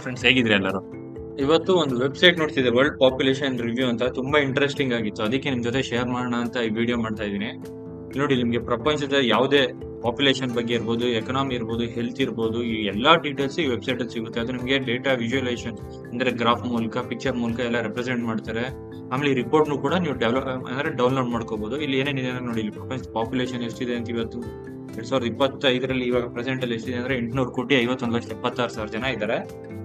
Friends, ಹೇಗಿದ್ರೆ ಎಲ್ಲರೂ? ಇವತ್ತು ಒಂದು ವೆಬ್ಸೈಟ್ ನೋಡ್ತಿದ್ದೆ, ವರ್ಲ್ಡ್ ಪಾಪ್ಯುಲೇಷನ್ ರಿವ್ಯೂ ಅಂತ. ತುಂಬಾ ಇಂಟ್ರೆಸ್ಟಿಂಗ್ ಆಗಿತ್ತು, ಅದಕ್ಕೆ ನಿಮ್ ಜೊತೆ ಶೇರ್ ಮಾಡೋಣ ಅಂತ ಈ ವಿಡಿಯೋ ಮಾಡ್ತಾ ಇದ್ದೀನಿ. ನೋಡಿ, ನಿಮ್ಗೆ ಪ್ರಪಂಚದ ಯಾವುದೇ ಪಾಪ್ಯುಲೇಷನ್ ಬಗ್ಗೆ ಇರ್ಬೋದು, ಎಕನಾಮಿ ಇರ್ಬೋದು, ಹೆಲ್ತ್ ಇರ್ಬೋದು, ಈ ಎಲ್ಲಾ ಡೀಟೇಲ್ಸ್ ಈ ವೆಬ್ಸೈಟ್ ಅಲ್ಲಿ ಸಿಗುತ್ತೆ. ಅದು ನಿಮಗೆ ಡೇಟಾ ವಿಜುವಲೈಸೇಷನ್ ಅಂದ್ರೆ ಗ್ರಾಫ್ ಮೂಲಕ, ಪಿಕ್ಚರ್ ಮೂಲಕ ಎಲ್ಲ ರೆಪ್ರೆಸೆಂಟ್ ಮಾಡ್ತಾರೆ. ಆಮೇಲೆ ಈ ರಿಪೋರ್ಟ್ ಕೂಡ ನೀವು ಡೌನ್ಲೋಡ್ ಮಾಡ್ಕೋಬಹುದು. ಇಲ್ಲಿ ಏನೇನಿದೆ ಅಂದ್ರೆ ನೋಡಿ, ಇಲ್ಲಿ ಪ್ರಪಂಚದ ಪಾಪ್ಯುಲೇಷನ್ ಎಷ್ಟಿದೆ ಅಂತ ಇವತ್ತು 2025ರಲ್ಲಿ ಇವಾಗ ಪ್ರೆಸೆಂಟ್ ಅಲ್ಲಿ ಎಷ್ಟಿದೆ ಅಂದ್ರೆ 800 ಕೋಟಿ 51,76,000 ಜನ ಇದ್ದಾರೆ.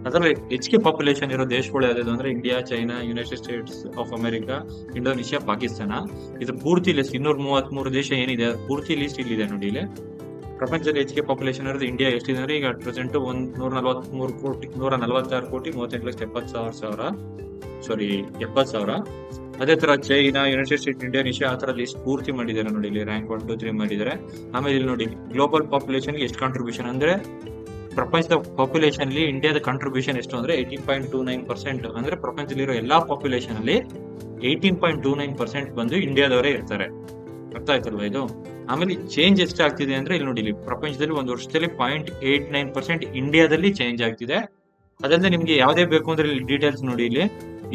ಅದರಲ್ಲಿ ಹೆಚ್ಚಿಗೆ ಪಾಪ್ಯುಲೇಷನ್ ಇರೋ ದೇಶಗಳು ಯಾವ್ದು ಅಂದ್ರೆ India, China, United States of America, Indonesia, Pakistan. ಇದು ಪೂರ್ತಿ ಲಿಸ್ಟ್ 233 ದೇಶ ಏನಿದೆ ಪೂರ್ತಿ ಲಿಸ್ಟ್ ಇಲ್ಲಿದೆ ನೋಡಿ. ಇಲ್ಲಿ ಪ್ರಪಂಚದಲ್ಲಿ ಹೆಚ್ಚಿಗೆ ಪಾಪ್ಯುಲೇಷನ್ ಇರೋದು ಇಂಡಿಯಾ ಎಷ್ಟಿದೆ ಅಂದ್ರೆ ಈಗ ಪ್ರೆಸೆಂಟ್ 146 ಕೋಟಿ 38,70,000. ಅದೇ ತರ ಚೈನಾ, ಯುನೈಟೆಡ್ ಸ್ಟೇಟ್ಸ್, ಇಂಡೋನೇಷಿಯಾ ಆ ತರ ಲಿಸ್ಟ್ ಪೂರ್ತಿ ಮಾಡಿದ್ದಾರೆ ನೋಡಿ. ಇಲ್ಲಿ ರ್ಯಾಂಕ್ 1, 2, 3 ಮಾಡಿದ್ದಾರೆ. ಆಮೇಲೆ ಇಲ್ಲಿ ನೋಡಿ, ಗ್ಲೋಬಲ್ ಪಾಪ್ಯುಲೇಷನ್ ಎಷ್ಟು ಕಾಂಟ್ರಿಬ್ಯೂಷನ್ ಅಂದ್ರೆ ಪ್ರಪಂಚದ ಪಾಪ್ಯುಲೇಷನ್ ಅಲ್ಲಿ ಇಂಡಿಯಾದ ಕಾಂಟ್ರಿಬ್ಯೂಷನ್ ಎಷ್ಟು ಅಂದ್ರೆ 18.29%. ಅಂದ್ರೆ ಪ್ರಪಂಚದಲ್ಲಿರೋ ಎಲ್ಲಾ ಪಾಪ್ಯುಲೇಷನ್ ಅಲ್ಲಿ 18.29% ಬಂದು ಇಂಡಿಯಾದವರೇ ಇರ್ತಾರೆ. ಅರ್ಥ ಆಯ್ತಲ್ವಾ ಇದು? ಆಮೇಲೆ ಚೇಂಜ್ ಎಷ್ಟಾಗ್ತಿದೆ ಅಂದ್ರೆ ಇಲ್ಲಿ ನೋಡಿ, ಇಲ್ಲಿ ಪ್ರಪಂಚದಲ್ಲಿ ಒಂದು ವರ್ಷದಲ್ಲಿ 0.89% ಇಂಡಿಯಾದಲ್ಲಿ ಚೇಂಜ್ ಆಗ್ತಿದೆ. ಅದಲ್ಲದೆ ನಿಮ್ಗೆ ಯಾವ್ದೇ ಬೇಕು ಅಂದ್ರೆ ಇಲ್ಲಿ ಡೀಟೇಲ್ಸ್ ನೋಡಿ. ಇಲ್ಲಿ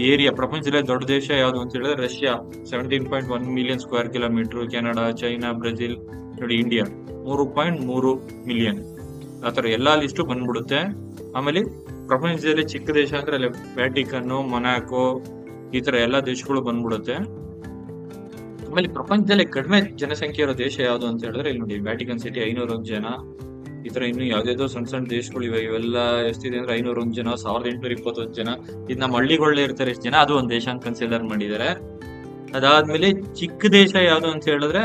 ಏರಿಯಾ, ಪ್ರಪಂಚದಲ್ಲಿ ದೊಡ್ಡ ದೇಶ ಯಾವ್ದು ಅಂತ ಹೇಳಿದ್ರೆ Russia 17.1 million square kilometre, Canada, China, Brazil, ನೋಡಿ ಇಂಡಿಯಾ 3.3 ಮಿಲಿಯನ್. ಆತರ ಎಲ್ಲಾ ಲಿಸ್ಟು ಬಂದ್ಬಿಡುತ್ತೆ. ಆಮೇಲೆ ಪ್ರಪಂಚದಲ್ಲಿ ಚಿಕ್ಕ ದೇಶ ಅಂದ್ರೆ ಅಲ್ಲಿ ವ್ಯಾಟಿಕನ್, ಮೊನಾಕೋ, ಈ ತರ ಎಲ್ಲಾ ದೇಶಗಳು ಬಂದ್ಬಿಡುತ್ತೆ. ಆಮೇಲೆ ಪ್ರಪಂಚದಲ್ಲಿ ಕಡಿಮೆ ಜನಸಂಖ್ಯೆ ಇರೋ ದೇಶ ಯಾವ್ದು ಅಂತ ಹೇಳಿದ್ರೆ ಇಲ್ಲಿ ನೋಡಿ, ವ್ಯಾಟಿಕನ್ ಸಿಟಿ 501 ಜನ. ಈ ತರ ಇನ್ನು ಯಾವ್ದಾವ್ದೋ ಸಣ್ಣ ಸಣ್ಣ ದೇಶಗಳು ಇವೆ. ಇವೆಲ್ಲ ಎಷ್ಟಿದೆ ಅಂದ್ರೆ 501 ಜನ, 1821 ಜನ. ಇದು ನಮ್ಮ ಹಳ್ಳಿಗಳಲ್ಲೇ ಇರ್ತಾರೆ ಎಷ್ಟು ಜನ, ಅದು ಒಂದ್ ದೇಶ ಅಂತ ಕನ್ಸಿಡರ್ ಮಾಡಿದ್ದಾರೆ. ಅದಾದ್ಮೇಲೆ ಚಿಕ್ಕ ದೇಶ ಯಾವ್ದು ಅಂತ ಹೇಳಿದ್ರೆ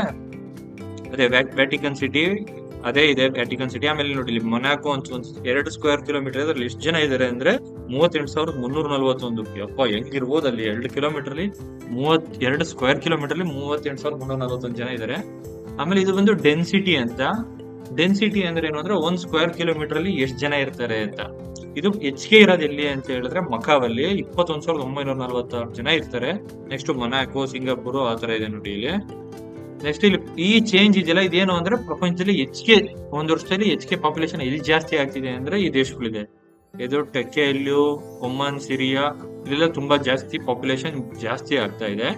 ಅದೇ ವ್ಯಾಟಿಕನ್ ಸಿಟಿ, ಅದೇ ಇದೆ ವ್ಯಾಟಿಕನ್ ಸಿಟಿ. ಆಮೇಲೆ ನೋಡಿ, ಇಲ್ಲಿ ಮೊನಾಕೋ ಅಂತ 2 ಸ್ಕ್ವೇರ್ ಕಿಲೋಮೀಟರ್ ಅದ್ರಲ್ಲಿ ಎಷ್ಟು ಜನ ಇದಾರೆ ಅಂದ್ರೆ 38,341. ಅಪ್ಪ, ಹೆಂಗಿರ್ಬೋದು ಅಲ್ಲಿ 2 ಕಿಲೋಮೀಟರ್ ಅಲ್ಲಿ 2 ಸ್ಕ್ವೇರ್ ಕಿಲೋಮೀಟರ್ ಅಲ್ಲಿ 38,341 ಜನ ಇದಾರೆ. ಆಮೇಲೆ ಇದು ಬಂದು ಡೆನ್ಸಿಟಿ ಅಂತ. ಡೆನ್ಸಿಟಿ ಅಂದ್ರೆ ಏನು ಅಂದ್ರೆ 1 ಸ್ಕ್ವೇರ್ ಕಿಲೋಮೀಟರ್ ಅಲ್ಲಿ ಎಷ್ಟು ಜನ ಇರ್ತಾರೆ ಅಂತ. ಇದು ಹೆಚ್ಚಿಗೆ ಇರೋದು ಎಲ್ಲಿ ಅಂತ ಹೇಳಿದ್ರೆ ಮಕಾವಲ್ಲಿ 21,946 ಜನ ಇರ್ತಾರೆ. ನೆಕ್ಸ್ಟ್ ಮೊನಾಕೋ, ಸಿಂಗಾಪುರ್ ಆ ತರ ಇದೆ ನೋಡಿ ಇಲ್ಲಿ. ನೆಕ್ಸ್ಟ್ ಇಲ್ಲಿ ಈ ಚೇಂಜ್ ಇದೆಯಲ್ಲ, ಇದೇನು ಅಂದ್ರೆ ಪ್ರಪಂಚದಲ್ಲಿ ಹೆಚ್ಚಿಗೆ ಒಂದ್ ವರ್ಷದಲ್ಲಿ ಹೆಚ್ಚಿಗೆ ಪಾಪ್ಯುಲೇಷನ್ ಎಲ್ಲಿ ಜಾಸ್ತಿ ಆಗ್ತಿದೆ ಅಂದ್ರೆ ಈ ದೇಶಗಳಿದೆ. ಇದು ಟರ್ಕಿಯಲ್ಲೂ, ಒಮನ್, ಸಿರಿಯಾ, ಇಲ್ಲೆಲ್ಲ ತುಂಬಾ ಜಾಸ್ತಿ ಪಾಪ್ಯುಲೇಷನ್ ಜಾಸ್ತಿ ಆಗ್ತಾ ಇದೆ.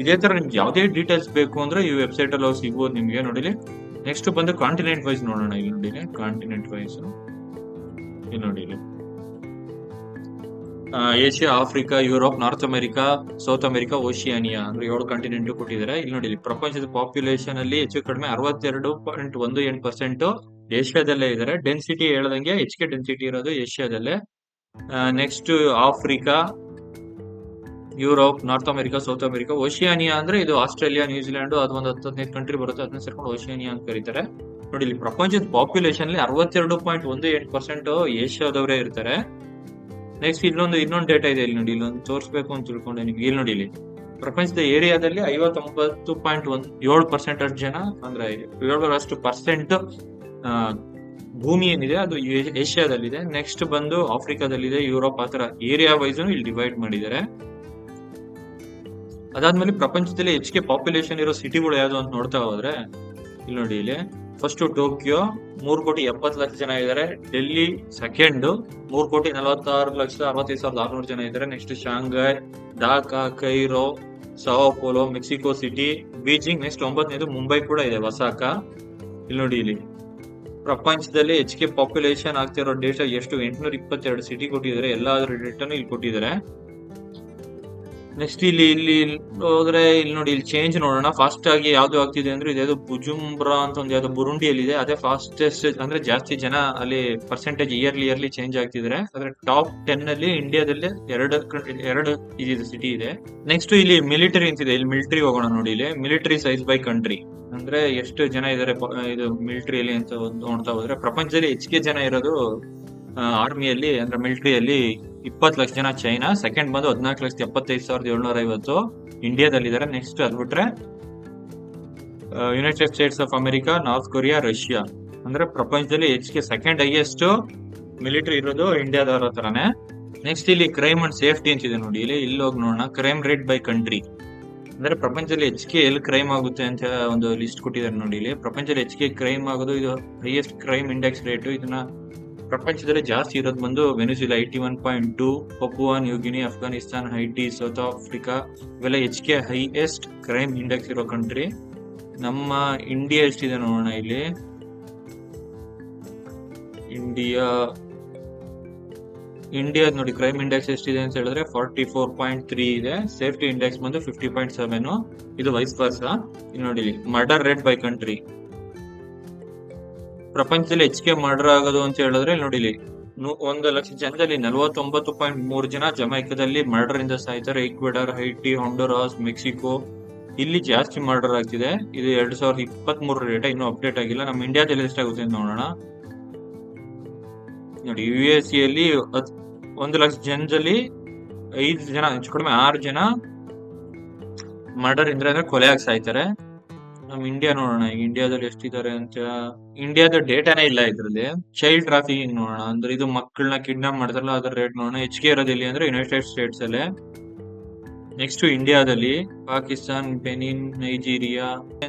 ಇದೇ ತರ ನಿಮ್ಗೆ ಯಾವ್ದೇ ಡೀಟೇಲ್ಸ್ ಬೇಕು ಅಂದ್ರೆ ಈ ವೆಬ್ಸೈಟ್ ಅಲ್ಲಿ ಸಿಗ್ಬೋದು ನಿಮ್ಗೆ ನೋಡಿ. ನೆಕ್ಸ್ಟ್ ಬಂದು ಕಾಂಟಿನೆಂಟ್ ವೈಸ್ ನೋಡೋಣ. ಇಲ್ಲಿ ನೋಡಿ, ಕಾಂಟಿನೆಂಟ್ ವೈಸ್ ಇಲ್ಲಿ ನೋಡಿ, ಇಲ್ಲಿ Asia, Africa, Europe, North America, South America, Oceania ಅಂದ್ರೆ 7 ಕಾಂಟಿನೆಂಟ್ ಕೊಟ್ಟಿದ್ದಾರೆ. ಇಲ್ಲಿ ನೋಡಿ, ಪ್ರಪಂಚದ ಪಾಪ್ಯುಲೇಷನ್ ಅಲ್ಲಿ ಹೆಚ್ಚು ಕಡಿಮೆ 62.18% ಏಷ್ಯಾದಲ್ಲೇ ಇದ್ದಾರೆ. ಡೆನ್ಸಿಟಿ ಹೇಳ್ದಂಗೆ ಹೆಚ್ಚಿಗೆ ಡೆನ್ಸಿಟಿ ಇರೋದು ಏಷ್ಯಾದಲ್ಲೇ. Next Africa, Europe, North America, South America. Oceania ಅಂದ್ರೆ ಇದು ಆಸ್ಟ್ರೇಲಿಯಾ, ನ್ಯೂಜಿಲೆಂಡ್, ಅದು ಒಂದು 10-15 ಕಂಟ್ರಿ ಬರುತ್ತೆ. ಅದನ್ನ ಸೇರ್ಕೊಂಡು ಓಷಿಯಾನಿಯಾ ಅಂತ ಕರೀತಾರೆ. ನೋಡಿ, ಇಲ್ಲಿ ಪ್ರಪಂಚದ ಪಾಪ್ಯುಲೇಷನ್ ಅಲ್ಲಿ 62.18% ಏಷ್ಯಾದವರೇ ಇರ್ತಾರೆ. ನೆಕ್ಸ್ಟ್ ಇನ್ನೊಂದು ಡೇಟಾ ಇದೆ ಇಲ್ಲಿ ನೋಡಿ, ಇಲ್ಲೊಂದು ತೋರಿಸ್ಬೇಕು ಅಂತ ತಿಳ್ಕೊಂಡೆ ನಿಮ್ಗೆ. ಇಲ್ಲಿ ನೋಡಿ, ಇಲ್ಲಿ ಪ್ರಪಂಚದ ಏರಿಯಾದಲ್ಲಿ 59.7% ಜನ ಅಂದ್ರೆ 7% ಭೂಮಿ ಏನಿದೆ ಅದು ಏಷ್ಯಾದಲ್ಲಿದೆ. ನೆಕ್ಸ್ಟ್ ಬಂದು ಆಫ್ರಿಕಾದಲ್ಲಿದೆ, ಯುರೋಪ್, ಆ ತರ ಏರಿಯಾ ವೈಸ್ ಇಲ್ಲಿ ಡಿವೈಡ್ ಮಾಡಿದ್ದಾರೆ. ಅದಾದ್ಮೇಲೆ ಪ್ರಪಂಚದಲ್ಲಿ ಹೆಚ್ಚಿಗೆ ಪಾಪ್ಯುಲೇಷನ್ ಇರೋ ಸಿಟಿಗಳು ಯಾವ್ದು ಅಂತ ನೋಡ್ತಾ ಹೋದ್ರೆ ಇಲ್ಲಿ ನೋಡಿ, ಇಲ್ಲಿ ಫಸ್ಟ್ ಟೋಕಿಯೋ 3,70,00,000 ಜನ ಇದ್ದಾರೆ. ಡೆಲ್ಲಿ ಸೆಕೆಂಡ್ 3,46,65,600 ಜನ ಇದ್ದಾರೆ. Next Shanghai, Dhaka, Cairo, Sao Paulo, Mexico City, Beijing. Next 9ನೇದು ಮುಂಬೈ ಕೂಡ ಇದೆ, ಒಸಾಕಾ. ಇಲ್ಲಿ ನೋಡಿ, ಇಲ್ಲಿ ಪ್ರಪಂಚದಲ್ಲಿ ಹೆಚ್ಚಿಗೆ ಪಾಪ್ಯುಲೇಷನ್ ಆಗ್ತಿರೋ ದೇಶ ಎಷ್ಟು 822 ಸಿಟಿ ಕೊಟ್ಟಿದ್ದಾರೆ. ಎಲ್ಲಾದ್ರ ಡೇಟಾನು ಇಲ್ಲಿ ಕೊಟ್ಟಿದ್ದಾರೆ. ನೆಕ್ಸ್ಟ್ ಇಲ್ಲಿ ಹೋದ್ರೆ ಇಲ್ಲಿ ನೋಡಿ, ಇಲ್ಲಿ ಚೇಂಜ್ ನೋಡೋಣ. ಫಾಸ್ಟ್ ಆಗಿ ಯಾವ್ದು ಆಗ್ತಿದೆ ಅಂದ್ರೆ ಇದೇದು ಬುಜುಂಬ್ರಾ ಅಂತ ಒಂದು ಯಾವ್ದು ಬುರುಂಡಿಯಲ್ಲಿ ಇದೆ. ಅದೇ ಫಾಸ್ಟೆಸ್ಟ್ ಅಂದ್ರೆ ಜಾಸ್ತಿ ಜನ ಅಲ್ಲಿ ಪರ್ಸೆಂಟೇಜ್ ಇಯರ್ಲಿ ಚೇಂಜ್ ಆಗ್ತಿದ್ದಾರೆ. ಆದ್ರೆ ಟಾಪ್ 10 ಅಲ್ಲಿ ಇಂಡಿಯಾದಲ್ಲಿ ಎರಡು ಸಿಟಿ ಇದೆ. ನೆಕ್ಸ್ಟ್ ಇಲ್ಲಿ ಮಿಲಿಟರಿ ಅಂತಿದೆ. ಇಲ್ಲಿ ಮಿಲಿಟರಿ ಹೋಗೋಣ ನೋಡಿ. ಇಲ್ಲಿ ಮಿಲಿಟರಿ ಸೈಜ್ ಬೈ ಕಂಟ್ರಿ ಅಂದ್ರೆ ಎಷ್ಟು ಜನ ಇದಾರೆ ಇದು ಮಿಲಿಟರಿಯಲ್ಲಿ ಅಂತ ನೋಡ್ತಾ ಹೋದ್ರೆ ಪ್ರಪಂಚದಲ್ಲಿ ಹೆಚ್ಚಿಗೆ ಜನ ಇರೋದು ಆರ್ಮಿಯಲ್ಲಿ ಅಂದ್ರೆ ಮಿಲಿಟರಿಯಲ್ಲಿ 20 ಲಕ್ಷ ಜನ ಚೈನಾ. ಸೆಕೆಂಡ್ ಬಂದು 14,75,750 ಇಂಡಿಯಾದಲ್ಲಿದ್ದಾರೆ. ನೆಕ್ಸ್ಟ್ ಅದ್ಬಿಟ್ರೆ United States of America, north Korea, Russia ಅಂದ್ರೆ ಪ್ರಪಂಚದಲ್ಲಿ ಹೆಚ್ಚಿಗೆ ಸೆಕೆಂಡ್ ಹೈಯೆಸ್ಟ್ ಮಿಲಿಟರಿ ಇರೋದು ಇಂಡಿಯಾದವರ ತರಾನೇ. ನೆಕ್ಸ್ಟ್ ಇಲ್ಲಿ ಕ್ರೈಮ್ ಅಂಡ್ ಸೇಫ್ಟಿ ಅಂತಿದೆ ನೋಡಿ. ಇಲ್ಲಿ ಹೋಗಿ ನೋಡೋಣ. ಕ್ರೈಮ್ ರೇಟ್ ಬೈ ಕಂಟ್ರಿ ಅಂದ್ರೆ ಪ್ರಪಂಚದಲ್ಲಿ ಹೆಚ್ಚಿಗೆ ಎಲ್ಲಿ ಕ್ರೈಮ್ ಆಗುತ್ತೆ ಅಂತ ಒಂದು ಲಿಸ್ಟ್ ಕೊಟ್ಟಿದ್ದಾರೆ ನೋಡಿ. ಇಲ್ಲಿ ಪ್ರಪಂಚದಲ್ಲಿ ಹೆಚ್ಚಿಗೆ ಕ್ರೈಮ್ ಆಗೋದು ಇದು ಹೈಯೆಸ್ಟ್ ಕ್ರೈಮ್ ಇಂಡೆಕ್ಸ್ ರೇಟ್. ಇದನ್ನ ಪ್ರಪಂಚದಲ್ಲಿ ಜಾಸ್ತಿ ಇರೋದು ಬಂದು Venezuela 81.2, Papua New Guinea, Afghanistan, ಹೈಟಿ, south Africa ಇವೆಲ್ಲ HK ಹೈಯೆಸ್ಟ್ ಕ್ರೈಮ್ ಇಂಡೆಕ್ಸ್ ಇರೋ ಕಂಟ್ರಿ. ನಮ್ಮ ಇಂಡಿಯಾ ಎಷ್ಟಿದೆ ನೋಡೋಣ ಇಲ್ಲಿ. ಇಂಡಿಯಾ ನೋಡಿ ಕ್ರೈಮ್ ಇಂಡೆಕ್ಸ್ ಎಷ್ಟಿದೆ ಅಂತ ಹೇಳಿದ್ರೆ 44.3 ಇದೆ. ಸೇಫ್ಟಿ ಇಂಡೆಕ್ಸ್ ಬಂದು 50.7. ಇದು ವೈಸ್ ವರ್ಸಾ. ಇಲ್ಲಿ ನೋಡಿ ಮರ್ಡರ್ ರೇಟ್ ಬೈ ಕಂಟ್ರಿ. ಪ್ರಪಂಚದಲ್ಲಿ ಹೆಚ್ಚಿಗೆ ಮರ್ಡರ್ ಆಗೋದು ಅಂತ ಹೇಳಿದ್ರೆ ನೋಡಿ 1,00,000 ಜನದಲ್ಲಿ 49.3 ಜನ ಜಮೈಕಾದಲ್ಲಿ ಮರ್ಡರ್ ಇಂದ ಸಾಯ್ತಾರೆ. ಈಕ್ವೆಡರ್, ಹೈಟಿ, ಹೊಂಡುರಾಸ್, ಮೆಕ್ಸಿಕೋ ಇಲ್ಲಿ ಜಾಸ್ತಿ ಮರ್ಡರ್ ಆಗ್ತಿದೆ. ಇದು 2023 ಡೇಟಾ, ಇನ್ನೂ ಅಪ್ಡೇಟ್ ಆಗಿಲ್ಲ. ನಮ್ಮ ಇಂಡಿಯಾದಲ್ಲಿ ಎಷ್ಟಾಗುತ್ತೆ ಅಂತ ನೋಡೋಣ. ನೋಡಿ USA ಅಲ್ಲಿ 1,00,000 ಜನದಲ್ಲಿ 5 ಜನ, ಹೆಚ್ಚು ಕಡಿಮೆ 6 ಜನ ಮರ್ಡರ್ ಅಂದ್ರೆ ಕೊಲೆ ಆಗಿ ಸಾಯ್ತಾರೆ. ನಮ್ ಇಂಡಿಯಾ ನೋಡೋಣ, ಈಗ ಇಂಡಿಯಾದಲ್ಲಿ ಎಷ್ಟಿದ್ದಾರೆ ಅಂತ. ಇಂಡಿಯಾದ ಡೇಟಾನೇ ಇಲ್ಲ ಇದ್ರಲ್ಲಿ. ಚೈಲ್ಡ್ ಟ್ರಾಫಿಕಿಂಗ್ ನೋಡೋಣ, ಅಂದ್ರೆ ಇದು ಮಕ್ಕಳನ್ನ ಕಿಡ್ನಾಪ್ ಮಾಡ್ತಾರಲ್ಲ ಅದರ ರೇಟ್ ನೋಡೋಣ. ಹೆಚ್ಚಿಗೆ ಇರೋದಿಲ್ಲ ಅಂದ್ರೆ ಯುನೈಟೆಡ್ ಸ್ಟೇಟ್ಸ್ ಅಲ್ಲೇ. ನೆಕ್ಸ್ಟ್ ಇಂಡಿಯಾದಲ್ಲಿ ಪಾಕಿಸ್ತಾನ್, ಬೆನಿನ್, ನೈಜೀರಿಯಾ.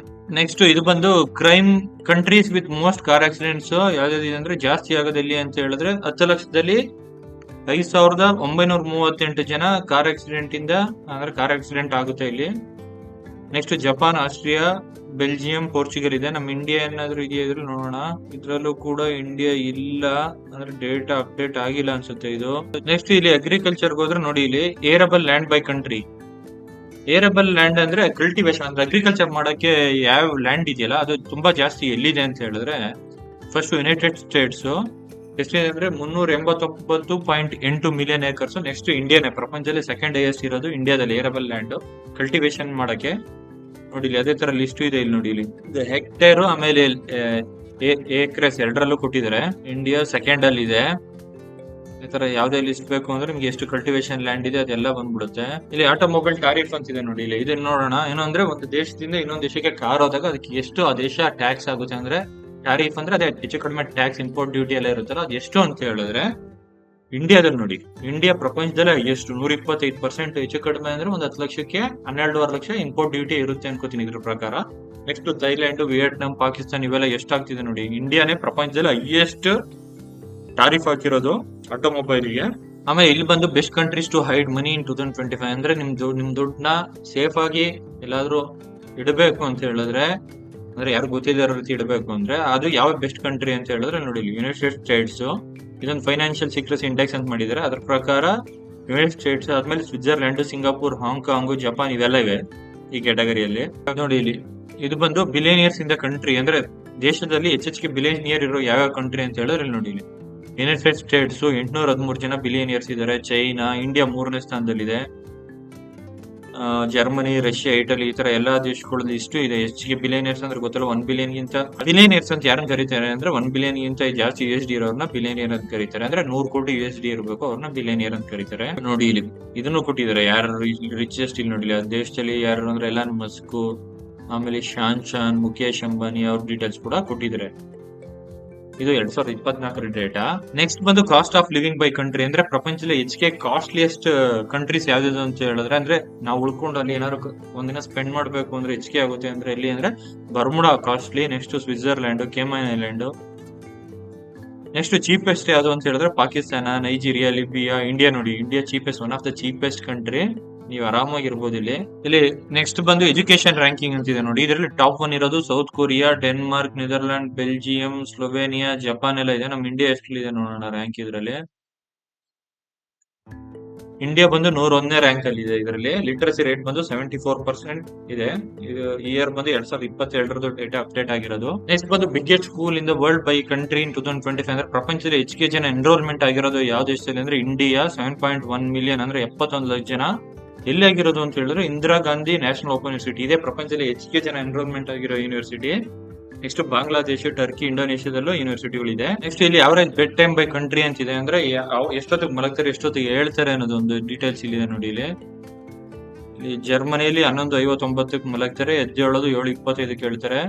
ನೆಕ್ಸ್ಟ್ ಇದು ಬಂದು crime countries with most car accidents ಯಾವ್ದಾವ್ದಿದೆ ಅಂದ್ರೆ ಜಾಸ್ತಿ ಆಗೋದಿಲ್ಲ ಅಂತ ಹೇಳಿದ್ರೆ 10 ಲಕ್ಷದಲ್ಲಿ 5,938 ಜನ ಕಾರ್ ಆಕ್ಸಿಡೆಂಟ್ ಇಂದ ಅಂದ್ರೆ ಕಾರ್ ಆಕ್ಸಿಡೆಂಟ್ ಆಗುತ್ತೆ ಇಲ್ಲಿ. Next Japan, Austria, Belgium, Portugal ಇದೆ. ನಮ್ಮ ಇಂಡಿಯಾ ಏನಾದ್ರು ಇದೆಯಾ ಇದ್ರಲ್ಲಿ ನೋಡೋಣ. ಇದ್ರಲ್ಲೂ ಕೂಡ ಇಂಡಿಯಾ ಇಲ್ಲ, ಅಂದ್ರೆ ಡೇಟಾ ಅಪ್ಡೇಟ್ ಆಗಿಲ್ಲ ಅನ್ಸುತ್ತೆ ಇದು. ನೆಕ್ಸ್ಟ್ ಇಲ್ಲಿ ಅಗ್ರಿಕಲ್ಚರ್ ಹೋದ್ರೆ ನೋಡಿ, ಇಲ್ಲಿ ಏರಬಲ್ ಲ್ಯಾಂಡ್ ಬೈ ಕಂಟ್ರಿ. ಏರಬಲ್ ಲ್ಯಾಂಡ್ ಅಂದ್ರೆ ಕಲ್ಟಿವೇಶನ್, ಅಂದ್ರೆ ಅಗ್ರಿಕಲ್ಚರ್ ಮಾಡಕ್ಕೆ ಯಾವ ಲ್ಯಾಂಡ್ ಇದೆಯಲ್ಲ ಅದು ತುಂಬಾ ಜಾಸ್ತಿ ಎಲ್ಲಿದೆ ಅಂತ ಹೇಳಿದ್ರೆ ಫಸ್ಟ್ ಯುನೈಟೆಡ್ ಸ್ಟೇಟ್ಸ್ ಎಷ್ಟಿದೆ ಅಂದ್ರೆ 389.8 ಮಿಲಿಯನ್ ಏಕರ್ಸ್. ನೆಕ್ಸ್ಟ್ ಇಂಡಿಯಾನೇ ಪ್ರಪಂಚದಲ್ಲಿ ಸೆಕೆಂಡ್ ಹೈಯೆಸ್ಟ್ ಇರೋದು ಇಂಡಿಯಾದಲ್ಲಿ ಏರಬಲ್ ಲ್ಯಾಂಡ್ ಕಲ್ಟಿವೇಶನ್ ಮಾಡಕ್ಕೆ. ನೋಡಿ ಇಲ್ಲಿ ಅದೇ ತರ ಲಿಸ್ಟ್ ಇದೆ. ಇಲ್ಲಿ ನೋಡಿ ಇಲ್ಲಿ ಇದು ಹೆಕ್ಟೇರ್ ಆಮೇಲೆ ಏಕ್ರೆಸ್ ಎರಡರಲ್ಲೂ ಕೊಟ್ಟಿದ್ದಾರೆ. ಇಂಡಿಯಾ ಸೆಕೆಂಡ್ ಅಲ್ಲಿ ಇದೆ. ಈ ತರ ಯಾವ್ದೇ ಲಿಸ್ಟ್ ಬೇಕು ಅಂದ್ರೆ ನಿಮ್ಗೆ ಎಷ್ಟು ಕಲ್ಟಿವೇಶನ್ ಲ್ಯಾಂಡ್ ಇದೆ ಅದೆಲ್ಲ ಬಂದ್ಬಿಡುತ್ತೆ. ಇಲ್ಲಿ ಆಟೋಮೊಬೈಲ್ ಟಾರಿಫ್ ಅಂತಿದೆ ನೋಡಿ ಇಲ್ಲಿ. ಇದನ್ನ ನೋಡೋಣ. ಏನು ಅಂದ್ರೆ ಒಂದು ದೇಶದಿಂದ ಇನ್ನೊಂದು ದೇಶಕ್ಕೆ ಕಾರ್ ಹೋದಾಗ ಅದಕ್ಕೆ ಎಷ್ಟು ಆ ದೇಶ ಟ್ಯಾಕ್ಸ್ ಆಗುತ್ತೆ ಅಂದ್ರೆ ಟ್ಯಾರಿಫ್ ಅಂದ್ರೆ ಅದೇ ಹೆಚ್ಚು ಕಡಿಮೆ ಟ್ಯಾಕ್ಸ್, ಇಂಪೋರ್ಟ್ ಡ್ಯೂಟಿ ಎಲ್ಲ ಇರುತ್ತಲ್ಲ ಅದು ಎಷ್ಟು ಅಂತ ಹೇಳಿದ್ರೆ ಇಂಡಿಯಾದಲ್ಲಿ ನೋಡಿ, ಇಂಡಿಯಾ ಪ್ರಪಂಚದಲ್ಲಿ ಎಷ್ಟು 125% ಹೆಚ್ಚು ಕಡಿಮೆ ಅಂದ್ರೆ ಒಂದು 10 ಲಕ್ಷಕ್ಕೆ 12.5 ಲಕ್ಷ ಇಂಪೋರ್ಟ್ ಡ್ಯೂಟಿ ಇರುತ್ತೆ ಅನ್ಕೋತೀನಿ ಇದ್ರ ಪ್ರಕಾರ. ನೆಕ್ಸ್ಟ್ ಥೈಲ್ಯಾಂಡ್, ವಿಯೆಟ್ನಾಂ, ಪಾಕಿಸ್ತಾನ್ ಇವೆಲ್ಲ ಎಷ್ಟಾಗ್ತಿದೆ ನೋಡಿ. ಇಂಡಿಯಾನೇ ಪ್ರಪಂಚದಲ್ಲಿ ಹೈಯೆಸ್ಟ್ ಟಾರಿಫ್ ಹಾಕಿರೋದು ಆಟೋಮೊಬೈಲ್ಗೆ. ಆಮೇಲೆ ಇಲ್ಲಿ ಬಂದು ಬೆಸ್ಟ್ ಕಂಟ್ರೀಸ್ ಟು ಹೈಡ್ ಮನಿ ಇನ್ 2025 ಅಂದ್ರೆ ನಿಮ್ ದುಡ್ಡನ್ನ ಸೇಫ್ ಆಗಿ ಎಲ್ಲಾದ್ರೂ ಇಡಬೇಕು ಅಂತ ಹೇಳಿದ್ರೆ, ಅಂದ್ರೆ ಯಾರು ಗೊತ್ತಿರೋ ರೀತಿ ಇಡಬೇಕು ಅಂದ್ರೆ ಅದು ಯಾವ ಬೆಸ್ಟ್ ಕಂಟ್ರಿ ಅಂತ ಹೇಳಿದ್ರೆ ನೋಡಿ ಯುನೈಟೆಡ್ ಸ್ಟೇಟ್ಸ್. ಇದೊಂದು ಫೈನಾನ್ಷಿಯಲ್ ಸೀಕ್ರೆಸಿ ಇಂಡೆಕ್ಸ್ ಅಂತ ಮಾಡಿದ್ದಾರೆ. ಅದ್ರ ಪ್ರಕಾರ ಯುನೈಟೆಡ್ ಸ್ಟೇಟ್ಸ್ ಆದ್ಮೇಲೆ ಸ್ವಿಟ್ಜರ್ಲ್ಯಾಂಡ್, ಸಿಂಗಾಪುರ್, ಹಾಂಗ್ಕಾಂಗ್, ಜಪಾನ್ ಇವೆಲ್ಲ ಇವೆ ಈ ಕ್ಯಾಟಗರಿಯಲ್ಲಿ. ನೋಡಿ ಇಲ್ಲಿ ಇದು ಬಂದು ಬಿಲಿಯನಿಯರ್ಸ್ ಇನ್ ದ ಕಂಟ್ರಿ, ಅಂದ್ರೆ ದೇಶದಲ್ಲಿ ಹೆಚ್ಚೆಚ್ಚಿಗೆ ಬಿಲಿಯನಿಯರ್ ಇರೋ ಯಾವ ಕಂಟ್ರಿ ಅಂತ ಹೇಳಿದ್ರೆ ನೋಡಿ ಇಲ್ಲಿ ಯುನೈಟೆಡ್ ಸ್ಟೇಟ್ಸ್ 813 ಜನ ಬಿಲಿಯನಿಯರ್ಸ್ ಇದ್ದಾರೆ. ಚೈನಾ, ಇಂಡಿಯಾ 3ನೇ ಸ್ಥಾನದಲ್ಲಿದೆ. ಜರ್ಮನಿ, ರಷ್ಯಾ, ಇಟಲಿ ಈ ತರ ಎಲ್ಲಾ ದೇಶಗಳಲ್ಲಿ ಇಷ್ಟು ಇದೆ. ಹೆಚ್ಚಿಗೆ ಬಿಲಿಯನಿಯರ್ಸ್ ಅಂದ್ರೆ ಗೊತ್ತಲ್ಲ, 1 ಬಿಲಿಯನ್ ಗಿಂತ ಬಿಲಿಯನಿಯರ್ಸ್ ಅಂತ ಯಾರನ್ನ ಕರೀತಾರೆ ಅಂದ್ರೆ 1 ಬಿಲಿಯನ್ ಗಿಂತ ಜಾಸ್ತಿ USD ಇರೋರ್ನ ಬಿಲಿಯನಿಯರ್ ಅಂತ ಕರೀತಾರೆ. ಅಂದ್ರೆ 100 ಕೋಟಿ USD ಇರಬೇಕು, ಅವ್ರನ್ನ ಬಿಲಿಯನಿಯರ್ ಅಂತ ಕರೀತಾರೆ. ನೋಡಿ ಇಲ್ಲಿ ಇದನ್ನು ಕೊಟ್ಟಿದ್ದಾರೆ ಯಾರು ರಿಚೆಸ್ಟ್. ಇಲ್ಲಿ ನೋಡಿ ದೇಶದಲ್ಲಿ ಯಾರು ಅಂದ್ರೆ ಎಲಾನ್ ಮಸ್ಕ್, ಆಮೇಲೆ ಶಾನ್, ಮುಖೇಶ್ ಅಂಬಾನಿ ಅವ್ರ ಡೀಟೇಲ್ಸ್ ಕೂಡ ಕೊಟ್ಟಿದ್ದಾರೆ. ಇದು 2024 ಡೇಟಾ. ನೆಕ್ಸ್ಟ್ ಬಂದು cost of living by country, ಅಂದ್ರೆ ಪ್ರಪಂಚದಲ್ಲಿ ಹೆಚ್ಚಿಗೆ ಕಾಸ್ಟ್ಲಿಯೆಸ್ಟ್ ಕಂಟ್ರೀಸ್ ಯಾವ್ದು ಅಂತ ಹೇಳಿದ್ರೆ, ಅಂದ್ರೆ ನಾವು ಉಳ್ಕೊಂಡು ಅಲ್ಲಿ ಏನಾದ್ರು ಒಂದಿನ ಸ್ಪೆಂಡ್ ಮಾಡ್ಬೇಕು ಅಂದ್ರೆ ಹೆಚ್ಚಿಗೆ ಆಗುತ್ತೆ ಅಂದ್ರೆ ಎಲ್ಲಿ ಅಂದ್ರೆ Bermuda costly. Next Switzerland, Cayman island. Next cheapest ಯಾವ್ದು ಅಂತ ಹೇಳಿದ್ರೆ ಪಾಕಿಸ್ತಾನ, ನೈಜೀರಿಯಾ, ಲಿಬಿಯಾ. ಇಂಡಿಯಾ ನೋಡಿ, India cheapest, one of the cheapest country. ನೀವು ಆರಾಮಾಗಿರ್ಬೋದು ಇಲ್ಲಿ. ನೆಕ್ಸ್ಟ್ ಬಂದು ಎಜುಕೇಶನ್ ರ್ಯಾಂಕಿಂಗ್ ಅಂತಿದೆ ನೋಡಿ. ಇದರಲ್ಲಿ ಟಾಪ್ 1 ಇರೋದು south Korea, Denmark, Netherland, Belgium, Slovenia, Japan ಎಲ್ಲ ಇದೆ. ನಮ್ಮ ಇಂಡಿಯಾ ಎಷ್ಟಿದೆ ನೋಡೋಣ ರ್ಯಾಂಕ್. ಇದರಲ್ಲಿ ಇಂಡಿಯಾ ಬಂದು 101ನೇ ರ್ಯಾಂಕ್ ಅಲ್ಲಿ ಇದೆ. ಇದರಲ್ಲಿ ಲಿಟರಸಿ ರೇಟ್ ಬಂದು 74% ಇದೆ. ಇದು ಇಯರ್ ಬಂದು 2022 ಡೇಟಾ ಅಪ್ಡೇಟ್ ಆಗಿರೋದು. ನೆಕ್ಸ್ಟ್ ಬಂದು biggest school in the world by country in 2025 ಅಂದ್ರೆ ಪ್ರಪಂಚದಲ್ಲಿ ಹೆಚ್ಚಿಗೆ ಜನ ಎನ್ರೋಲ್ಮೆಂಟ್ ಆಗಿರೋದು ಯಾವ ದೇಶದಲ್ಲಿ ಅಂದ್ರೆ ಇಂಡಿಯಾ 7.1 ಮಿಲಿಯನ್ ಅಂದ್ರೆ 71 ಲಕ್ಷ ಜನ. ಎಲ್ಲಿ ಆಗಿರೋದು ಅಂತ ಹೇಳಿದ್ರೆ Indira Gandhi national open university ಇದೆ ಪ್ರಪಂಚದಲ್ಲಿ ಹೆಚ್ಚಿಗೆ ಜನ ಎನ್ರೋಲ್ಮೆಂಟ್ ಆಗಿರೋ ಯೂನಿವರ್ಸಿಟಿ. ನೆಕ್ಸ್ಟ್ ಬಾಂಗ್ಲಾದೇಶ, ಟರ್ಕಿ, ಇಂಡೋನೇಷ್ಯಾದಲ್ಲೂ ಯೂನಿವರ್ಸಿಟಿಗಳಿದೆ. ನೆಕ್ಸ್ಟ್ ಇಲ್ಲಿ average bed time by country ಅಂತಿದೆ, ಅಂದ್ರೆ ಎಷ್ಟೊತ್ತಿಗೆ ಮಲಗ್ತಾರೆ ಎಷ್ಟೊತ್ತಿಗೆ ಹೇಳ್ತಾರೆ ಅನ್ನೋದು ಒಂದು ಡೀಟೇಲ್ಸ್ ಇಲ್ಲಿದೆ ನೋಡಿ. ಇಲ್ಲಿ ಜರ್ಮನಿಯಲ್ಲಿ 11:59 ಮಲಗ್ತಾರೆ, ಎದ್ದೇಳೋದು 7:25 ಹೇಳ್ತಾರೆ.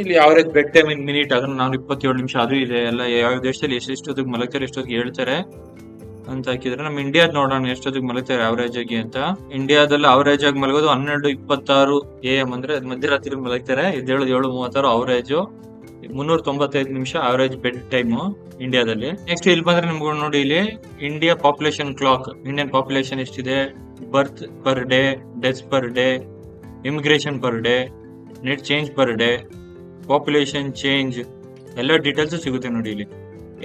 ಇಲ್ಲಿ average bed time in minute ಅದನ್ನ 427 ನಿಮಿಷ ಅದು ಇದೆ. ಎಲ್ಲ ಯಾವ ದೇಶದಲ್ಲಿ ಎಷ್ಟೊತ್ತಿಗೆ ಮಲಗ್ತಾರೆ ಎಷ್ಟೊತ್ತಿಗೆ ಹೇಳ್ತಾರೆ ಅಂತ ಹಾಕಿದ್ರೆ. ನಮ್ಮ ಇಂಡಿಯಾದ ನೋಡೋಣ ಎಷ್ಟೊತ್ತಿಗೆ ಮಲಗ್ತಾರೆ ಅವರೇಜ್ ಆಗಿ ಅಂತ. ಇಂಡಿಯಾದಲ್ಲಿ ಅವರೇಜ್ ಆಗಿ ಮಲಗೋದು 12:26 AM ಅಂದ್ರೆ ಮಧ್ಯರಾತ್ರಿ ಮಲಗ್ತಾರೆ, ಎದ್ದೇಳೋದು 7:36 ಅವರೇಜ್. 395 ನಿಮಿಷ ಅವರೇಜ್ ಬೆಡ್ ಟೈಮ್ ಇಂಡಿಯಾದಲ್ಲಿ. ನೆಕ್ಸ್ಟ್ ಇಲ್ಲಿ ಬಂದ್ರೆ ನಿಮ್ಗೆ ನೋಡಿ, ಇಲ್ಲಿ India population clock, Indian population ಎಷ್ಟಿದೆ, birth per day, death per day, immigration per day, net change per day, population change ಎಲ್ಲ ಡೀಟೇಲ್ಸ್ ಸಿಗುತ್ತೆ ನೋಡಿ. ಇಲ್ಲಿ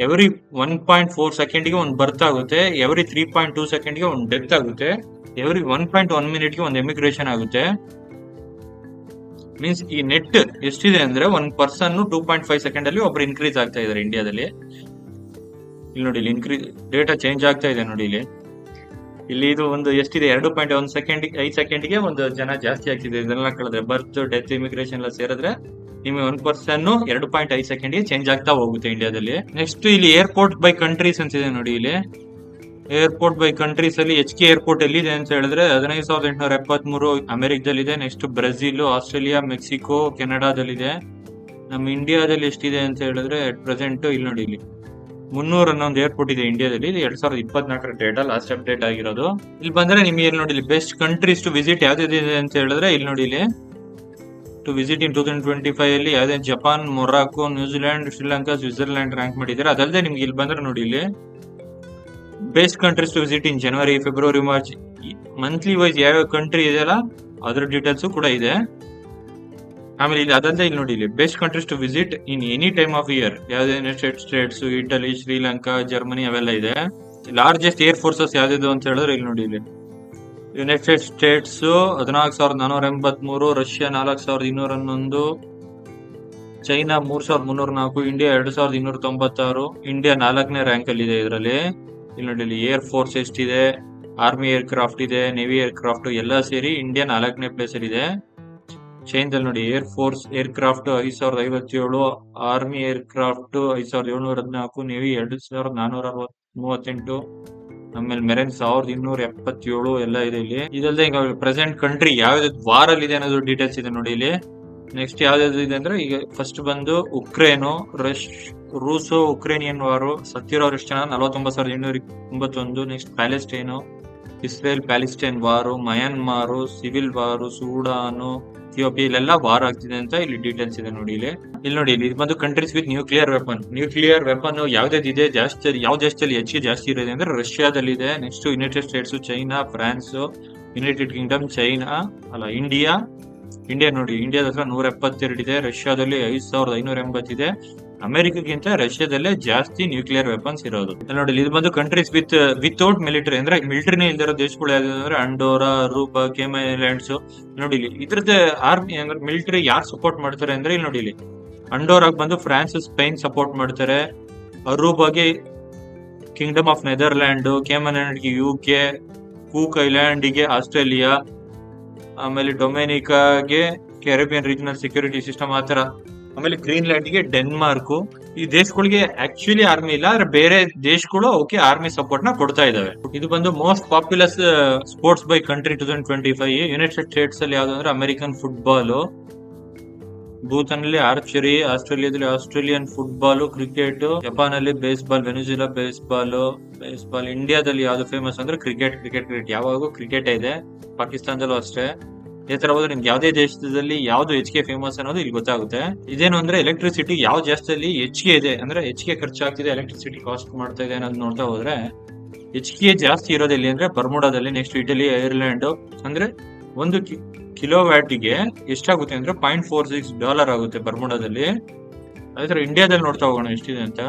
ಎವ್ರಿ 1.4 ಸೆಕೆಂಡ್ಗೆ ಒಂದು ಬರ್ತ್ ಆಗುತ್ತೆ, ಎವ್ರಿ 3.2 ಸೆಕೆಂಡ್ಗೆ ಒಂದು ಡೆತ್ ಆಗುತ್ತೆ, ಎವ್ರಿ 1.1 ಮಿನಿಟ್ಗೆ ಒಂದು ಎಮಿಗ್ರೇಷನ್ ಆಗುತ್ತೆ. ಮೀನ್ಸ್ ಈ ನೆಟ್ ಎಷ್ಟಿದೆ ಅಂದ್ರೆ ಒಂದು ಪರ್ಸನ್ 2.5 ಸೆಕೆಂಡ್ ಅಲ್ಲಿ ಒಬ್ರು ಇನ್ಕ್ರೀಸ್ ಆಗ್ತಾ ಇದಾರೆ ಇಂಡಿಯಾದಲ್ಲಿ. ಇಲ್ಲಿ ನೋಡಿ, ಇಲ್ಲಿ ಇನ್ಕ್ರೀಸ್ ಡೇಟಾ ಚೇಂಜ್ ಆಗ್ತಾ ಇದೆ ನೋಡಿ. ಇಲ್ಲಿ ಇದು ಒಂದು ಎಷ್ಟಿದೆ, 2.1 ಸೆಕೆಂಡ್ 5 ಸೆಕೆಂಡ್ಗೆ ಒಂದು ಜನ ಜಾಸ್ತಿ ಆಗ್ತಿದೆ. ಇದೆಲ್ಲ ಕಳೆದ್ರೆ ಬರ್ತ್ ಡೆತ್ ಇಮಿಗ್ರೇಷನ್ ಎಲ್ಲ ಸೇರಿದ್ರೆ ನಿಮಗೆ 1 ಪರ್ಸನ್ 2.5 ಸೆಕೆಂಡ್ಗೆ ಚೇಂಜ್ ಆಗ್ತಾ ಹೋಗುತ್ತೆ ಇಂಡಿಯಾದಲ್ಲಿ. ನೆಕ್ಸ್ಟ್ ಇಲ್ಲಿ ಏರ್ಪೋರ್ಟ್ ಬೈ ಕಂಟ್ರೀಸ್ ಅಂತಿದೆ ನೋಡಿ. ಇಲ್ಲಿ ಏರ್ಪೋರ್ಟ್ ಬೈ ಕಂಟ್ರೀಸ್ ಅಲ್ಲಿ HK ಏರ್ಪೋರ್ಟ್ ಎಲ್ಲಿದೆ ಅಂತ ಹೇಳಿದ್ರೆ 15,873 ಅಮೆರಿಕದಲ್ಲಿದೆ. ನೆಕ್ಸ್ಟ್ ಬ್ರೆಜಿಲ್, ಆಸ್ಟ್ರೇಲಿಯಾ, ಮೆಕ್ಸಿಕೋ, ಕೆನಡಾದಲ್ಲಿದೆ. ನಮ್ಮ ಇಂಡಿಯಾದಲ್ಲಿ ಎಷ್ಟಿದೆ ಅಂತ ಹೇಳಿದ್ರೆ ಅಟ್ ಪ್ರೆಸೆಂಟ್ ಇಲ್ಲಿ ನೋಡಿ, ಇಲ್ಲಿ 311 ಏರ್ಪೋರ್ಟ್ ಇದೆ ಇಂಡಿಯಾದಲ್ಲಿ. ಇದು 2024 ಡೇಟಾ, ಲಾಸ್ಟ್ ಅಪ್ಡೇಟ್ ಆಗಿರೋದು. ಇಲ್ಲಿ ಬಂದ್ರೆ ನಿಮಗೆ ಇಲ್ಲಿ ನೋಡಿ, ಬೆಸ್ಟ್ ಕಂಟ್ರೀಸ್ ಟು ವಿಸಿಟ್ ಯಾವ್ದಿದೆ ಅಂತ ಹೇಳಿದ್ರೆ ಇಲ್ಲಿ ನೋಡಿ, ಇಲ್ಲಿ ಟು ವಿಸಿಟ್ ಇನ್ 2025 ಅಲ್ಲಿ ಯಾವ್ದೇ Japan, Morocco, New Zealand, Sri Lanka, Switzerland rank ಮಾಡಿದ್ದಾರೆ. ಅದಲ್ಲದೆ ನಿಮ್ಗೆ ಇಲ್ಲಿ ಬಂದ್ರೆ ನೋಡಿ, ಇಲ್ಲಿ best countries to visit in January, February, March monthly wise ಯಾವ್ಯಾವ ಕಂಟ್ರಿ ಇದೆಯಲ್ಲ ಅದ್ರ ಡೀಟೇಲ್ಸ್ ಕೂಡ ಇದೆ. ಆಮೇಲೆ ಇಲ್ಲಿ ಅದಲ್ಲದೆ ಇಲ್ಲಿ ನೋಡಿ, ಇಲ್ಲಿ best countries to visit in any time of year ಯಾವ್ದು, United States, Italy, Sri Lanka, Germany ಅವೆಲ್ಲ ಇದೆ. ಲಾರ್ಜೆಸ್ಟ್ ಏರ್ ಫೋರ್ಸಸ್ ಯಾವ್ದು ಅಂತ ಹೇಳಿದ್ರೆ ಇಲ್ಲಿ ನೋಡಿ, ಇಲ್ಲಿ United States 14,483, Russia 4,211, China 3,304, India 2,296. India 4ನೇ ರ್ಯಾಂಕ್ ಅಲ್ಲಿ ಇದೆ ಇದರಲ್ಲಿ. ಇಲ್ಲಿ ನೋಡಿ, ಇಲ್ಲಿ ಏರ್ ಫೋರ್ಸ್ ಎಷ್ಟಿದೆ, ಆರ್ಮಿ ಏರ್ ಕ್ರಾಫ್ಟ್ ಇದೆ, ನೇವಿ ಏರ್ ಕ್ರಾಫ್ಟ್ ಎಲ್ಲ ಸೇರಿ ಇಂಡಿಯಾ 4ನೇ ಪ್ಲೇಸ್ ಅಲ್ಲಿ ಇದೆ. ಚೈನಾದಲ್ಲಿ ನೋಡಿ, air force air craft 5,057, army air craft 5,714, navy 2,438, ಆಮೇಲೆ ಮೆರೈನ್ 1,277 ಎಲ್ಲ ಇದೆ ಇಲ್ಲಿ. ಇದಲ್ಲದೆ ಈಗ ಪ್ರೆಸೆಂಟ್ ಕಂಟ್ರಿ ಯಾವ್ದು ವಾರ್ ಅಲ್ಲಿ ಇದೆ ಅನ್ನೋದು ಡೀಟೇಲ್ಸ್ ಇದೆ ನೋಡಿ ಇಲ್ಲಿ. ನೆಕ್ಸ್ಟ್ ಯಾವ್ದು ಇದೆ ಅಂದ್ರೆ ಈಗ ಫಸ್ಟ್ ಬಂದು ಉಕ್ರೇನು, ರೂಸೋ ಉಕ್ರೇನಿಯನ್ ವಾರು, ಸತ್ತಿರೋರು ಎಷ್ಟು ಜನ 49,891. Next Palestine, Israel Palestine war, Myanmar, civil war, Sudan, Ethiopia ಇಲ್ಲೆಲ್ಲ ವಾರ್ ಆಗ್ತಿದೆ ಅಂತ ಇಲ್ಲಿ ಡೀಟೇಲ್ಸ್ ಇದೆ ನೋಡಿ. ಇಲ್ಲಿ ನೋಡಿ, ಇಲ್ಲಿ ಬಂದು ಕಂಟ್ರೀಸ್ ವಿತ್ ನ್ಯೂಕ್ಲಿಯರ್ ವೆಪನ್ ಯಾವ್ದಿದೆ ಜಾಸ್ತಿ, ಯಾವ ದೇಶದಲ್ಲಿ ಹೆಚ್ಚಿಗೆ ಜಾಸ್ತಿ ಇರೋದು ಅಂದ್ರೆ ರಷ್ಯಾದಲ್ಲಿ ಇದೆ. Next United States, China, France, United Kingdom, India ನೋಡಿ, ಇಂಡಿಯಾದ ಹತ್ರ 172 ಇದೆ, ರಷ್ಯಾದಲ್ಲಿ 5,580 ಇದೆ. ಅಮೆರಿಕಕ್ಕಿಂತ ರಷ್ಯಾದಲ್ಲೇ ಜಾಸ್ತಿ ನ್ಯೂಕ್ಲಿಯರ್ ವೆಪನ್ಸ್ ಇರೋದು. ನೋಡಿ, ಇದು ಬಂದು ಕಂಟ್ರೀಸ್ ವಿತೌಟ್ ಮಿಲಿಟರಿ ಅಂದ್ರೆ ಮಿಲಿಟರಿನೇ ಇಲ್ದಿರೋ ದೇಶಗಳು ಯಾವ್ದು ಅಂದ್ರೆ ಅಂಡೋರಾ, ಅರೂಬಾ, ಕೇಮನ್ ಐಲ್ಯಾಂಡ್ಸ್. ನೋಡಿ, ಇಲ್ಲಿ ಇದ್ರದ್ದು ಆರ್ಮಿ ಅಂದ್ರೆ ಮಿಲಿಟರಿ ಯಾರು ಸಪೋರ್ಟ್ ಮಾಡ್ತಾರೆ ಅಂದ್ರೆ ಇಲ್ಲಿ ನೋಡಿ, ಇಲ್ಲಿ ಅಂಡೋರಾಗ್ ಬಂದು ಫ್ರಾನ್ಸ್, ಸ್ಪೇನ್ ಸಪೋರ್ಟ್ ಮಾಡ್ತಾರೆ. ಅರೂಬಾಗೆ ಕಿಂಗ್ಡಮ್ ಆಫ್ ನೆದರ್ಲ್ಯಾಂಡ್, ಕೇಮನ್ ಐಲ್ಯಾಂಡ್ಗೆ UK, ಕೂಕ್ ಐಲ್ಯಾಂಡ್ಗೆ ಆಸ್ಟ್ರೇಲಿಯಾ, ಆಮೇಲೆ ಡೊಮಿನಿಕಾಗೆ ಕ್ಯಾರಿಬಿಯನ್ ರೀಜನಲ್ ಸೆಕ್ಯೂರಿಟಿ ಸಿಸ್ಟಮ್ ಆತರ. ಆಮೇಲೆ ಗ್ರೀನ್ಲ್ಯಾಂಡ್ಗೆ ಡೆನ್ಮಾರ್ಕ್. ಈ ದೇಶಗಳಿಗೆ ಆಕ್ಚುಲಿ ಆರ್ಮಿ ಇಲ್ಲ, ಆದ್ರೆ ಬೇರೆ ದೇಶಗಳು ಅವಕ್ಕೆ ಆರ್ಮಿ ಸಪೋರ್ಟ್ ನ ಕೊಡ್ತಾ ಇದಾವೆ. ಇದು ಬಂದು most popular sports by country 2025. United States ಅಲ್ಲಿ ಯಾವ್ದು ಅಂದ್ರೆ ಅಮೆರಿಕನ್ ಫುಟ್ಬಾಲ್, ಭೂತಾನ್ ಅಲ್ಲಿ ಆರ್ಚರಿ, ಆಸ್ಟ್ರೇಲಿಯಾದಲ್ಲಿ ಆಸ್ಟ್ರೇಲಿಯನ್ ಫುಟ್ಬಾಲ್, ಕ್ರಿಕೆಟ್, ಜಪಾನ್ ಅಲ್ಲಿ ಬೇಸ್ಬಾಲ್, ವೆನಿಜುಲಾ ಬೇಸ್ಬಾಲ್. ಇಂಡಿಯಾದಲ್ಲಿ ಯಾವ್ದು ಫೇಮಸ್ ಅಂದ್ರೆ ಕ್ರಿಕೆಟ್ ಯಾವಾಗೂ ಕ್ರಿಕೆಟ್ ಇದೆ. ಪಾಕಿಸ್ತಾನದಲ್ಲೂ ಅಷ್ಟೇ. ಇದೇ ತರ ಹೋದ್ರೆ ನಿಮ್ಗೆ ಯಾವ್ದೇ ದೇಶದಲ್ಲಿ ಯಾವ್ದು ಹೆಚ್ಚಿಗೆ ಫೇಮಸ್ ಅನ್ನೋದು ಇಲ್ಲಿ ಗೊತ್ತಾಗುತ್ತೆ. ಇದೇನು ಅಂದ್ರೆ ಎಲೆಕ್ಟ್ರಿಸಿಟಿ ಯಾವ ದೇಶದಲ್ಲಿ ಹೆಚ್ಚಿಗೆ ಇದೆ ಅಂದ್ರೆ ಹೆಚ್ಚಿಗೆ ಖರ್ಚಾಗ್ತಿದೆ, ಎಲೆಕ್ಟ್ರಿಸಿಟಿ ಕಾಸ್ಟ್ ಮಾಡ್ತಾ ಇದೆ ಅನ್ನೋದು ನೋಡ್ತಾ ಹೋದ್ರೆ ಹೆಚ್ಚಿಗೆ ಜಾಸ್ತಿ ಇರೋದೆಲ್ಲಿ ಅಂದ್ರೆ ಬರ್ಮುಡಾದಲ್ಲಿ, ನೆಕ್ಸ್ಟ್ ಇಟಲಿ, ಐರ್ಲೆಂಡ್. ಅಂದ್ರೆ 1 ಕಿಲೋವ್ಯಾಟ್ಗೆ ಎಷ್ಟಾಗುತ್ತೆ ಅಂದ್ರೆ $0.46 ಆಗುತ್ತೆ ಬರ್ಮುಡಾದಲ್ಲಿ. ಅದೇ ತರ ಇಂಡಿಯಾದಲ್ಲಿ ನೋಡ್ತಾ ಹೋಗೋಣ ಎಷ್ಟಿದೆ ಅಂತ.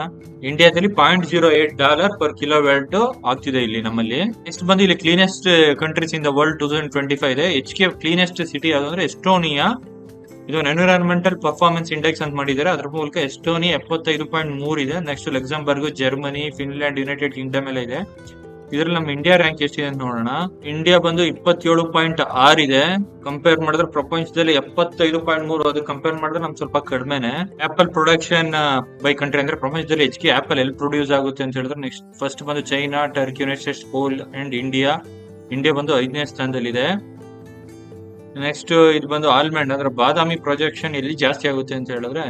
ಇಂಡಿಯಾದಲ್ಲಿ $0.08 ಪರ್ ಕಿಲೋವ್ಯಾಟ್ ಆಗ್ತಿದೆ ಇಲ್ಲಿ ನಮ್ಮಲ್ಲಿ. ನೆಕ್ಸ್ಟ್ ಬಂದು ಇಲ್ಲಿ cleanest countries in the world 2025 ಇದೆ. HK ಕ್ಲೀನೆಸ್ಟ್ ಸಿಟಿ ಯಾವ್ದು ಅಂದ್ರೆ ಎಸ್ಟೋನಿಯಾ. ಇದು ಎನ್ವಿರಾನ್ಮೆಂಟಲ್ ಪರ್ಫಾರ್ಮೆನ್ಸ್ ಇಂಡೆಕ್ಸ್ ಅಂತ ಮಾಡಿದ್ದಾರೆ. ಅದ್ರ ಮೂಲಕ ಎಸ್ಟೋನಿಯಾ 75.3 ಇದೆ. Next Luxembourg, Germany, Finland, United Kingdom ಎಲ್ಲ ಇದೆ. ಇದ್ರಲ್ಲಿ ನಮ್ಮ ಇಂಡಿಯಾ ರ್ಯಾಂಕ್ ಎಷ್ಟಿದೆ ಅಂತ ನೋಡೋಣ. ಇಂಡಿಯಾ ಬಂದು 27.6 ಇದೆ. ಕಂಪೇರ್ ಮಾಡಿದ್ರೆ ಪ್ರಪಂಚದಲ್ಲಿ 75.3. ಅದು ಕಂಪೇರ್ ಮಾಡಿದ್ರೆ ನಮ್ ಸ್ವಲ್ಪ ಕಡಿಮೆನೆ. ಆಪಲ್ ಪ್ರೊಡಕ್ಷನ್ ಬೈ ಕಂಟ್ರಿ ಅಂದ್ರೆ ಪ್ರಪಂಚದಲ್ಲಿ ಹೆಚ್ಚಿಗೆ ಆಪಲ್ ಎಲ್ಲಿ ಪ್ರೊಡ್ಯೂಸ್ ಆಗುತ್ತೆ ಅಂತ ಹೇಳಿದ್ರೆ ನೆಕ್ಸ್ಟ್ ಫಸ್ಟ್ ಬಂದು China, Turkey, United States, Poland and India ಬಂದು 5ನೇ ಸ್ಥಾನದಲ್ಲಿದೆ. ನೆಕ್ಸ್ಟ್ ಇದು ಬಂದು ಆಲ್ಮಂಡ್ ಅಂದ್ರೆ ಬಾದಾಮಿ ಪ್ರೊಜೆಕ್ಷನ್ ಎಲ್ಲಿ ಜಾಸ್ತಿ ಆಗುತ್ತೆ ಅಂತ ಹೇಳಿದ್ರೆ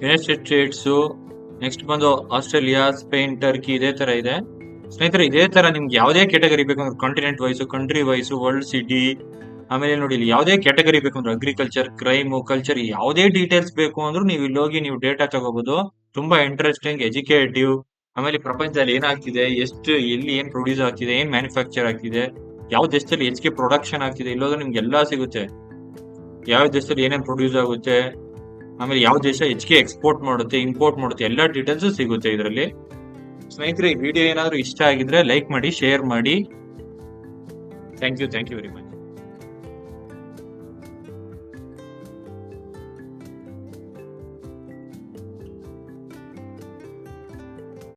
ಯುನೈಟೆಡ್ ಸ್ಟೇಟ್ಸ್. ನೆಕ್ಸ್ಟ್ ಬಂದು ಆಸ್ಟ್ರೇಲಿಯಾ, ಸ್ಪೇನ್, ಟರ್ಕಿ ಇದೇ ತರ ಇದೆ. ಸ್ನೇಹಿತರೆ, ಇದೇ ತರ ನಿಮ್ಗೆ ಯಾವುದೇ ಕ್ಯಾಟಗರಿ ಬೇಕು ಅಂದ್ರೆ continent wise, country wise, world city, ಆಮೇಲೆ ನೋಡಿ ಇಲ್ಲಿ ಯಾವುದೇ ಕ್ಯಾಟಗರಿ ಬೇಕು ಅಂದ್ರೆ ಅಗ್ರಿಕಲ್ಚರ್, ಕ್ರೈಮ್, ಕಲ್ಚರ್ ಯಾವುದೇ ಡೀಟೇಲ್ಸ್ ಬೇಕು ಅಂದ್ರೂ ನೀವು ಇಲ್ಲಿ ಹೋಗಿ ನೀವು ಡೇಟಾ ತಗೋಬಹುದು. ತುಂಬಾ ಇಂಟ್ರೆಸ್ಟಿಂಗ್, ಎಜುಕೇಟಿವ್. ಆಮೇಲೆ ಪ್ರಪಂಚದಲ್ಲಿ ಏನಾಗ್ತಿದೆ, ಎಷ್ಟು ಎಲ್ಲಿ ಏನ್ ಪ್ರೊಡ್ಯೂಸ್ ಆಗ್ತಿದೆ, ಏನ್ ಮ್ಯಾನುಫ್ಯಾಕ್ಚರ್ ಆಗ್ತಿದೆ, ಯಾವ ದೇಶದಲ್ಲಿ ಹೆಚ್ಚಿಗೆ ಪ್ರೊಡಕ್ಷನ್ ಆಗ್ತಿದೆ, ಇಲ್ಲೋದ್ರೆ ನಿಮ್ಗೆ ಎಲ್ಲಾ ಸಿಗುತ್ತೆ. ಯಾವ ದೇಶದಲ್ಲಿ ಏನೇನ್ ಪ್ರೊಡ್ಯೂಸ್ ಆಗುತ್ತೆ, ಆಮೇಲೆ ಯಾವ ದೇಶ ಹೆಚ್ಚಿಗೆ ಎಕ್ಸ್ಪೋರ್ಟ್ ಮಾಡುತ್ತೆ, ಇಂಪೋರ್ಟ್ ಮಾಡುತ್ತೆ, ಎಲ್ಲಾ ಡೀಟೇಲ್ಸ್ ಸಿಗುತ್ತೆ ಇದರಲ್ಲಿ. ಸ್ನೇಹಿತರೆ, ಈ ವಿಡಿಯೋ ಏನಾದ್ರು ಇಷ್ಟ ಆಗಿದ್ರೆ ಲೈಕ್ ಮಾಡಿ, ಶೇರ್ ಮಾಡಿ. Thank you very much.